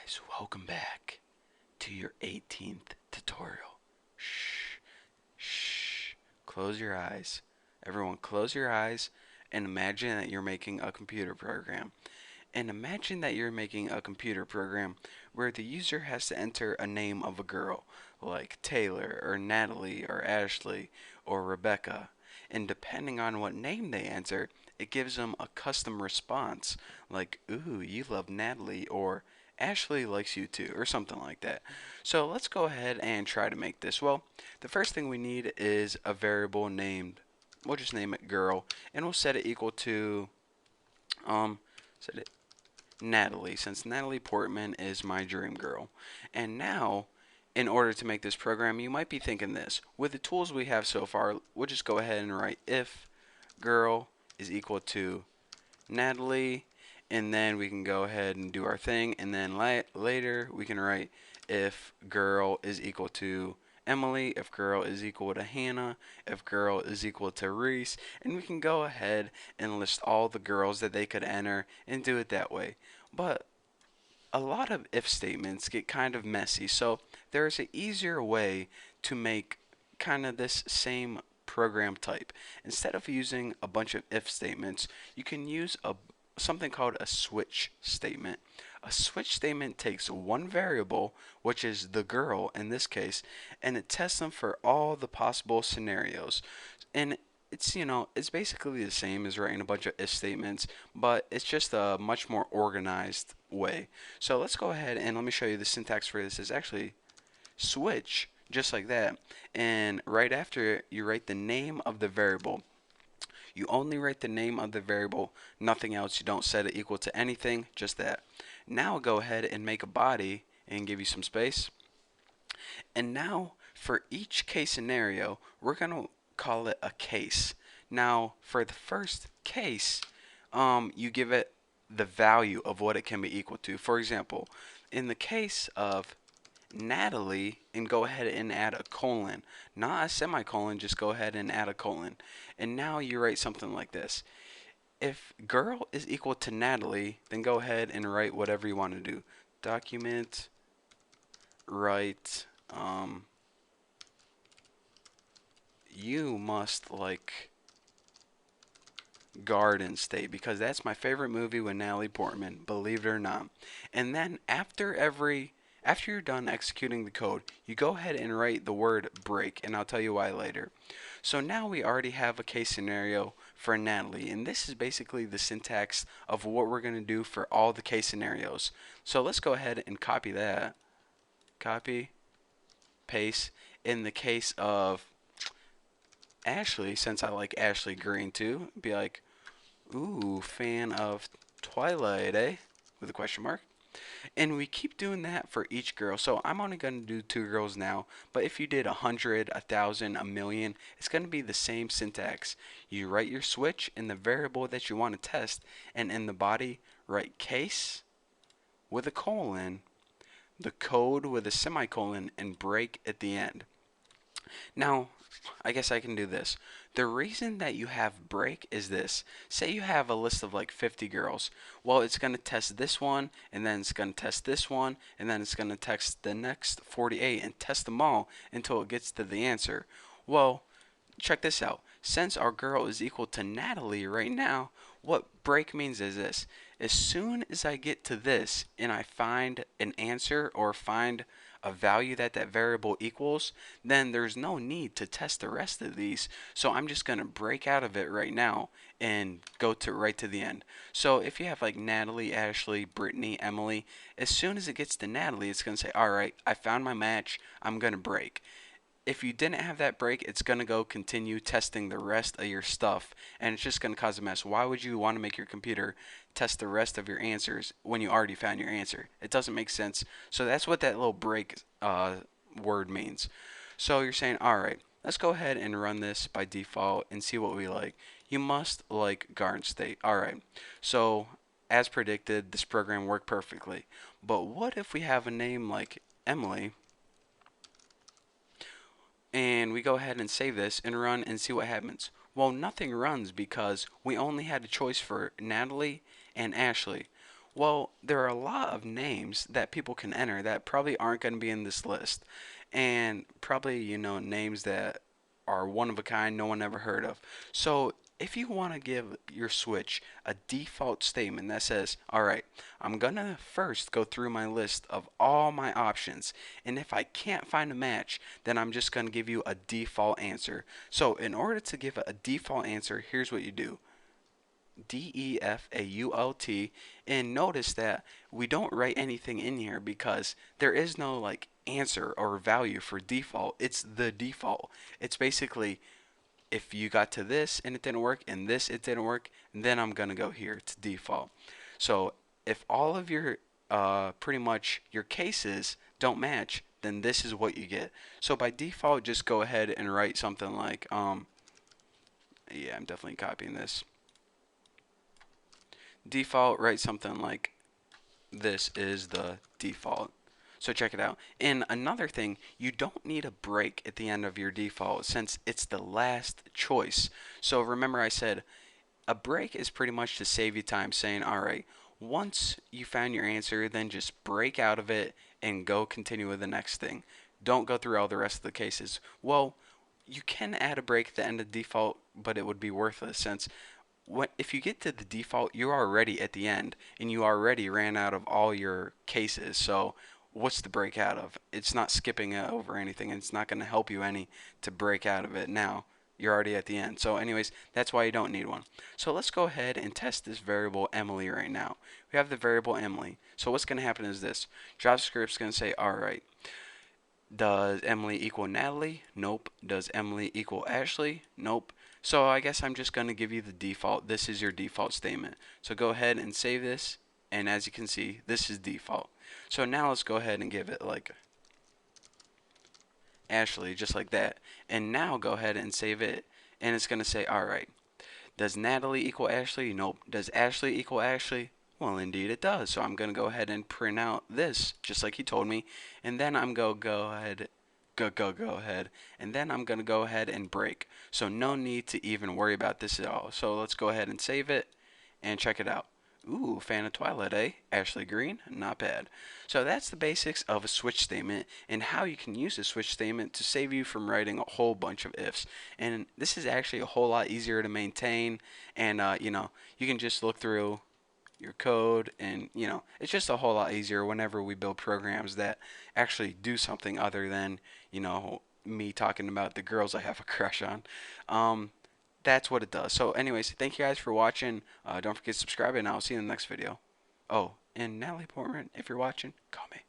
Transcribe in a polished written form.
guys, welcome back to your 18th tutorial. Shh, shh. Close your eyes. Everyone, close your eyes and imagine that you're making a computer program. And imagine that you're making a computer program where the user has to enter a name of a girl, like Taylor or Natalie or Ashley or Rebecca. And depending on what name they enter, it gives them a custom response, like, ooh, you love Natalie, or Ashley likes you too, or something like that. So let's go ahead and try to make this. Well, the first thing we need is a variable named, we'll just name it girl, and we'll set it equal to, set it Natalie, since Natalie Portman is my dream girl. And now, in order to make this program, you might be thinking this. With the tools we have so far, we'll just go ahead and write if girl is equal to Natalie, and then we can go ahead and do our thing, and then later we can write if girl is equal to Emily, if girl is equal to Hannah, if girl is equal to Reese, and we can go ahead and list all the girls that they could enter and do it that way. But a lot of if statements get kind of messy, so there is an easier way to make kind of this same program type. Instead of using a bunch of if statements, you can use something called a switch statement. A switch statement takes one variable, which is the girl in this case, and it tests them for all the possible scenarios. And it's basically the same as writing a bunch of if statements, but it's just a much more organized way. So let's go ahead and let me show you the syntax for this. Is actually switch, just like that, and right after it you write the name of the variable. You only write the name of the variable, nothing else. You don't set it equal to anything, just that. Now go ahead and make a body and give you some space. And now for each case scenario, we're going to call it a case. Now for the first case, you give it the value of what it can be equal to. For example, in the case of Natalie, and go ahead and add a colon, not a semicolon, just go ahead and add a colon. And now you write something like this. If girl is equal to Natalie, then go ahead and write whatever you want to do. Document, write, you must like Garden State, because that's my favorite movie with Natalie Portman, believe it or not. And then after you're done executing the code, you go ahead and write the word break, and I'll tell you why later. So now we already have a case scenario for Natalie, and this is basically the syntax of what we're going to do for all the case scenarios. So let's go ahead and copy that. Copy, paste. In the case of Ashley, since I like Ashley Green too, be like, ooh, fan of Twilight, eh? With a question mark. And we keep doing that for each girl. So I'm only going to do 2 girls now, but if you did 100, 1,000, a million, it's going to be the same syntax. You write your switch in the variable that you want to test, and in the body, write case with a colon, the code with a semicolon, and break at the end. Now, I guess I can do this. The reason that you have break is this. Say you have a list of like 50 girls. Well, it's going to test this one, and then it's going to test this one, and then it's going to test the next 48 and test them all until it gets to the answer. Well, check this out. Since our girl is equal to Natalie right now, what break means is this. As soon as I get to this and I find an answer or find a value that that variable equals, then there's no need to test the rest of these. So I'm just going to break out of it right now and go to right to the end. So if you have like Natalie, Ashley, Brittany, Emily, as soon as it gets to Natalie, it's going to say, all right, I found my match, I'm going to break. If you didn't have that break, it's going to go continue testing the rest of your stuff, and it's just going to cause a mess. Why would you want to make your computer test the rest of your answers when you already found your answer? It doesn't make sense. So that's what that little break word means. So you're saying, all right, let's go ahead and run this by default and see what we like. You must like Garden State. All right. So as predicted, this program worked perfectly. But what if we have a name like Emily, and we go ahead and save this and run and see what happens? Well, nothing runs because we only had a choice for Natalie and Ashley. Well, there are a lot of names that people can enter that probably aren't going to be in this list. And probably, names that are one of a kind no one ever heard of. So, if you want to give your switch a default statement that says, all right, I'm going to first go through my list of all my options. And if I can't find a match, then I'm just going to give you a default answer. So, in order to give a default answer, here's what you do. default, and notice that we don't write anything in here because there is no like answer or value for default. It's the default. It's basically if you got to this and it didn't work and this it didn't work, then I'm gonna go here to default. So if all of your pretty much your cases don't match, then this is what you get. So by default, just go ahead and write something like yeah, I'm definitely copying this. Default, write something like this is the default. So check it out. And another thing, you don't need a break at the end of your default since it's the last choice. So remember I said a break is pretty much to save you time saying, all right, once you found your answer, then just break out of it and go continue with the next thing. Don't go through all the rest of the cases. Well, you can add a break at the end of default, but it would be worthless since if you get to the default, you're already at the end and you already ran out of all your cases. So what's the break out of? It's not skipping over anything. And it's not going to help you any to break out of it now. You're already at the end. So anyways, that's why you don't need one. So let's go ahead and test this variable Emily right now. We have the variable Emily. So what's going to happen is this. JavaScript's going to say, all right, does Emily equal Natalie? Nope. Does Emily equal Ashley? Nope. So I guess I'm just going to give you the default. This is your default statement. So go ahead and save this. And as you can see, this is default. So now let's go ahead and give it like Ashley, just like that. And now go ahead and save it. And it's going to say, all right, does Natalie equal Ashley? Nope. Does Ashley equal Ashley? Well, indeed it does. So I'm going to go ahead and print out this, just like he told me. And then I'm going to go ahead, go ahead. And then I'm going to go ahead and break. So no need to even worry about this at all. So let's go ahead and save it and check it out. Ooh, fan of Twilight, eh? Ashley Green? Not bad. So that's the basics of a switch statement and how you can use a switch statement to save you from writing a whole bunch of ifs. And this is actually a whole lot easier to maintain. And, you can just look through your code and, it's just a whole lot easier whenever we build programs that actually do something other than, me talking about the girls I have a crush on. That's what it does. So anyways, thank you guys for watching. Don't forget to subscribe and I'll see you in the next video. Oh, and Natalie Portman, if you're watching, call me.